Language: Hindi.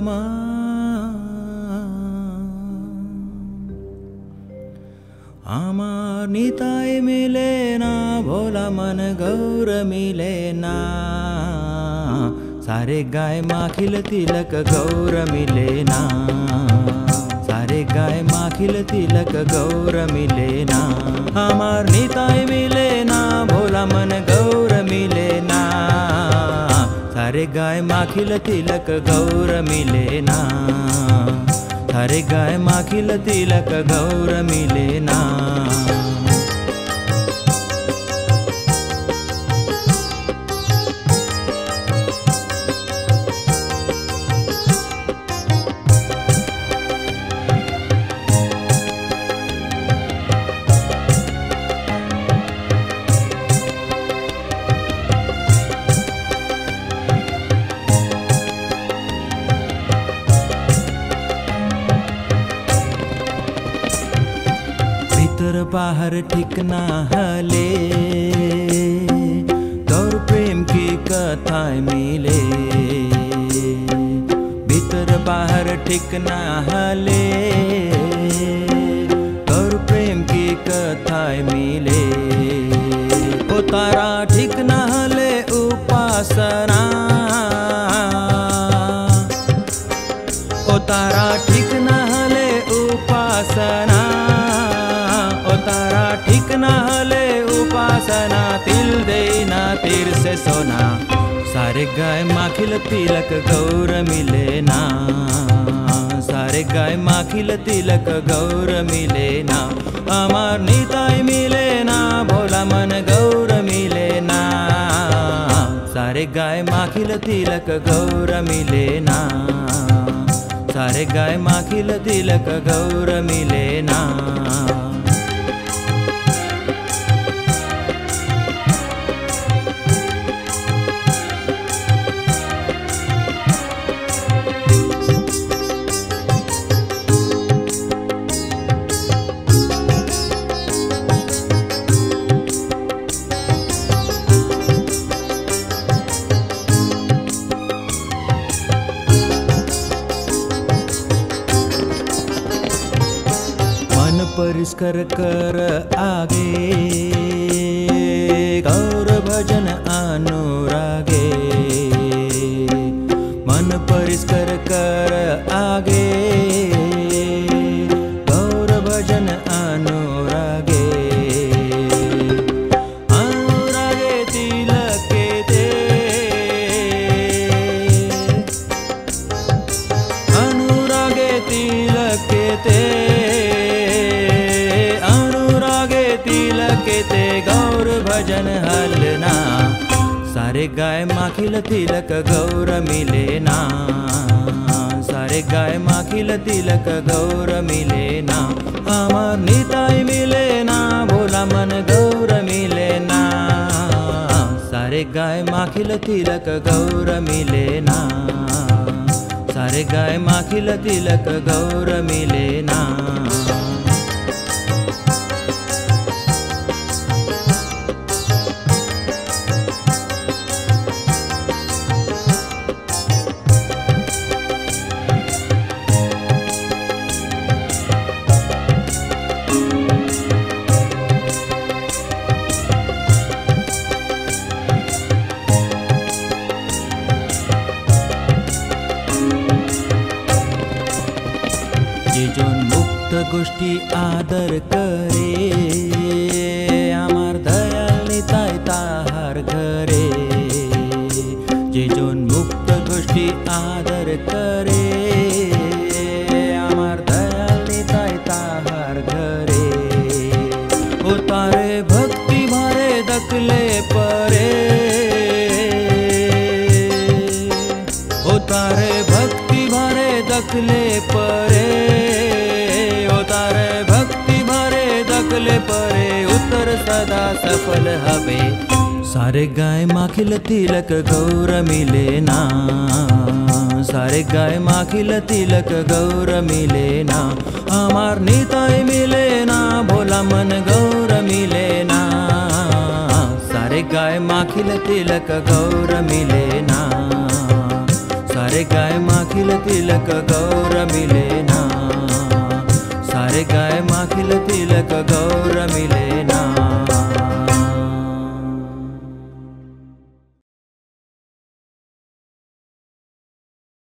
मा आमार निताई मिले ना भोला मन गौर मिले ना सारे गाय माखिल तिलक गौर मिले ना सारे गाय माखिल तिलक गौर मिले ना आमार निताई मिले ना भोला मन गौर मिले ना सारे गाय माखिल तिलक गौर मिले ना सारे गाय माखिल तिलक गौर मिले ना भीतर बाहर ठिकना हले गौर प्रेम की कथाएं मिले भीतर बाहर ठिकना हले गौर प्रेम की कथाएं मिले ओ तारा ठिकना हले उपासना ओ तारा ठिकना हले उपासना तारा ठीक न हले उपासना तिल देना तीर से सोना सारे गाय माखिल तिलक गौर मिले ना सारे गाय माखिल तिलक गौर मिले ना अमर निताई मिले ना भोला मन गौर मिले ना सारे गाय माखिल तिलक गौर मिले ना सारे गाय माखिल तिलक गौर मिले ना परिष्कर कर आगे गौर भजन अनुरागे मन परिष्कर कर आगे गौर भजन अनुरागे अनुरागे तिलके ते अनुरागे तिलके ते ते गौर भजन हलना सारे गाय माखिल तिलक गौर मिले ना सारे गाय माखिल तिलक गौर मिले ना अमर निताई मिले ना भोला मन गौर मिले ना सारे गाय माखिल तिलक गौर मिले ना सारे गाय माखिल तिलक गौर मिले ना गोष्ठी आदर करे आमार दयाल निताई ताहार घरे जे जोन मुक्त गोष्ठी आदर करे आमार दयाल निताई ताहार घरे ओ तारे भक्ति भारे दकले परे ओ तारे भक्ति भारे दकले परे परे उत्तर सदा सफल हवे सारे गाय माखिल तिलक गौर मिले ना सारे गाय माखिल तिलक गौर मिले ना अमर निताई मिले ना भोला मन गौर मिले ना सारे गाय माखिल तिलक गौर मिले ना सारे गाय माखिल तिलक गौर मिलेना, सारे गाय माखिल तिलक गौर मिलेना।